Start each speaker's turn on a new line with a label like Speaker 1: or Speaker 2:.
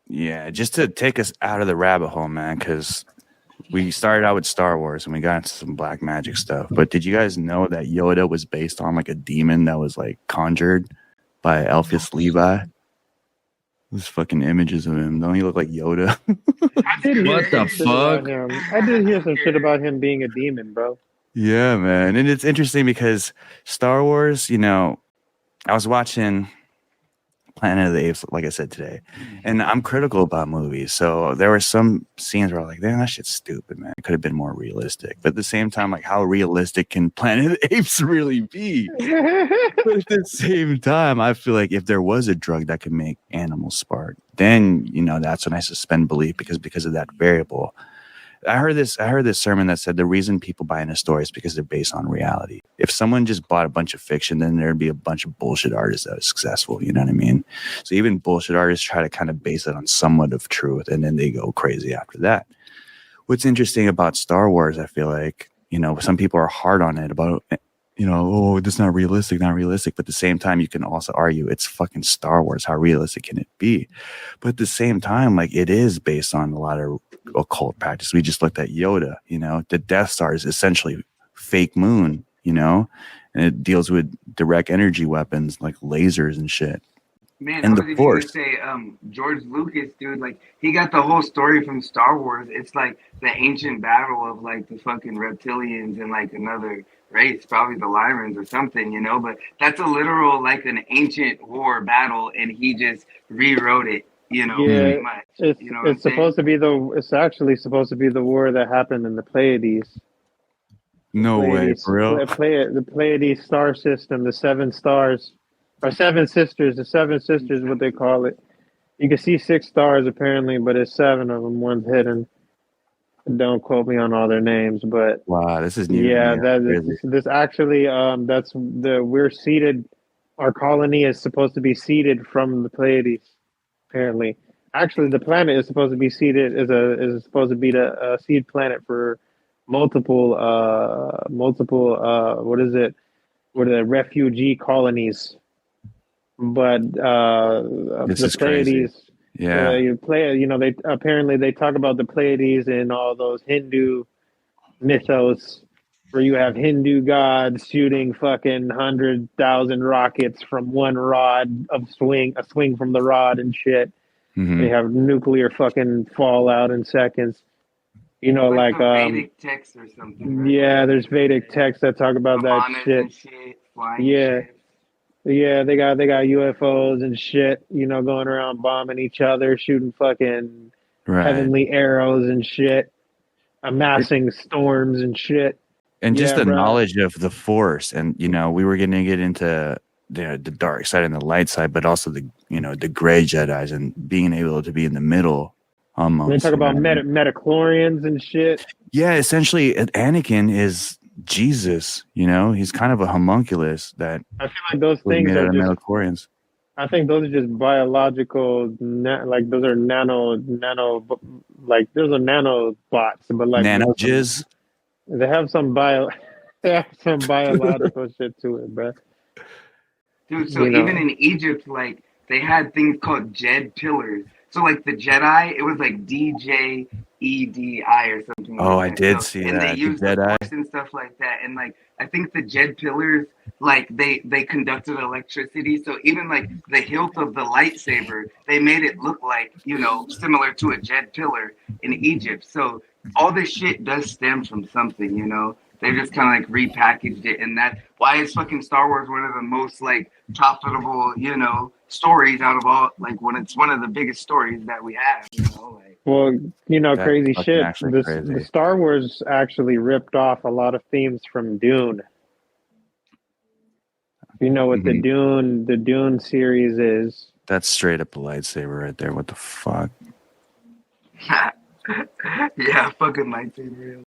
Speaker 1: Yeah, just to take us out of the rabbit hole, man, because we started out with Star Wars and we got into some black magic stuff. But did you guys know that Yoda was based on like a demon that was like conjured by Alphys Levi? Those fucking images of him. Don't he look like Yoda?
Speaker 2: What the fuck?
Speaker 3: I did hear some shit about him being a demon, bro.
Speaker 1: Yeah, man. And it's interesting because Star Wars, I was watching Planet of the Apes, like I said today, and I'm critical about movies. So there were some scenes where I was like, damn, that shit's stupid, man. It could have been more realistic. But at the same time, like, how realistic can Planet of the Apes really be? But at the same time, I feel like if there was a drug that could make animals spark, then, that's when I suspend belief because of that variable. I heard this sermon that said the reason people buy into stories is because they're based on reality. If someone just bought a bunch of fiction, then there'd be a bunch of bullshit artists that are successful. You know what I mean? So even bullshit artists try to kind of base it on somewhat of truth, and then they go crazy after that. What's interesting about Star Wars, I feel like, some people are hard on it about, oh, this is not realistic. But at the same time, you can also argue it's fucking Star Wars. How realistic can it be? But at the same time, like, it is based on a lot of occult practice. We just looked at Yoda, the Death Star is essentially fake moon, and it deals with direct energy weapons like lasers and shit.
Speaker 4: Man,
Speaker 1: and
Speaker 4: I was going to say, George Lucas, dude, like, he got the whole story from Star Wars. It's like the ancient battle of like the fucking reptilians and like another race, probably the Lyrans or something, but that's a literal, like, an ancient war battle, and he just rewrote it. Pretty much.
Speaker 3: It's supposed to be it's actually supposed to be the war that happened in the Pleiades.
Speaker 1: No way, for real?
Speaker 3: The Pleiades star system, the 7 stars, or 7 sisters, the 7 sisters, what they call it. You can see 6 stars apparently, but it's 7 of them, one's hidden. Don't quote me on all their names, but
Speaker 1: wow, this is new.
Speaker 3: Yeah, this actually, we're seeded. Our colony is supposed to be seeded from the Pleiades. Apparently, actually, the planet is supposed to be seeded is supposed to be the seed planet for multiple what is it? What are the refugee colonies? But the Pleiades,
Speaker 1: yeah,
Speaker 3: they apparently they talk about the Pleiades in all those Hindu mythos, where you have Hindu gods shooting fucking 100,000 rockets from one rod a swing from the rod and shit.
Speaker 1: Mm-hmm.
Speaker 3: They have nuclear fucking fallout in seconds. Like
Speaker 4: Vedic texts or something. Right?
Speaker 3: Yeah, there's Vedic texts that talk about that shit. Yeah. Ships. Yeah, they got UFOs and shit, going around bombing each other, shooting fucking heavenly arrows and shit, amassing storms and shit.
Speaker 1: And just the knowledge of the Force, and we were going to get into the dark side and the light side, but also the the gray Jedis and being able to be in the middle. Almost.
Speaker 3: They talk about metachlorians and shit.
Speaker 1: Yeah, essentially, Anakin is Jesus. He's kind of a homunculus that
Speaker 3: I feel like those things are just
Speaker 1: metachlorians.
Speaker 3: I think those are just biological, like those are nano, like those are nanobots, but like
Speaker 1: nano jizz.
Speaker 3: They have some biological shit to it, bro.
Speaker 4: Dude, so even in Egypt, like, they had things called Djed pillars. So, like, the Jedi, it was like DJEDI or something.
Speaker 1: Oh, I did see
Speaker 4: and
Speaker 1: that.
Speaker 4: And they used the Force and stuff like that. And, like, I think the Djed pillars, like, they conducted electricity. So even, like, the hilt of the lightsaber, they made it look like, similar to a Djed pillar in Egypt. So all this shit does stem from something, They just kind of, like, repackaged it. And that's why is fucking Star Wars one of the most, like, profitable, stories out of all, like, when it's one of the biggest stories that we have, like.
Speaker 3: Well, crazy shit.
Speaker 1: Crazy.
Speaker 3: The Star Wars actually ripped off a lot of themes from Dune. What the Dune series is.
Speaker 1: That's straight up a lightsaber right there. What the fuck?
Speaker 4: Yeah, fucking lightsaber.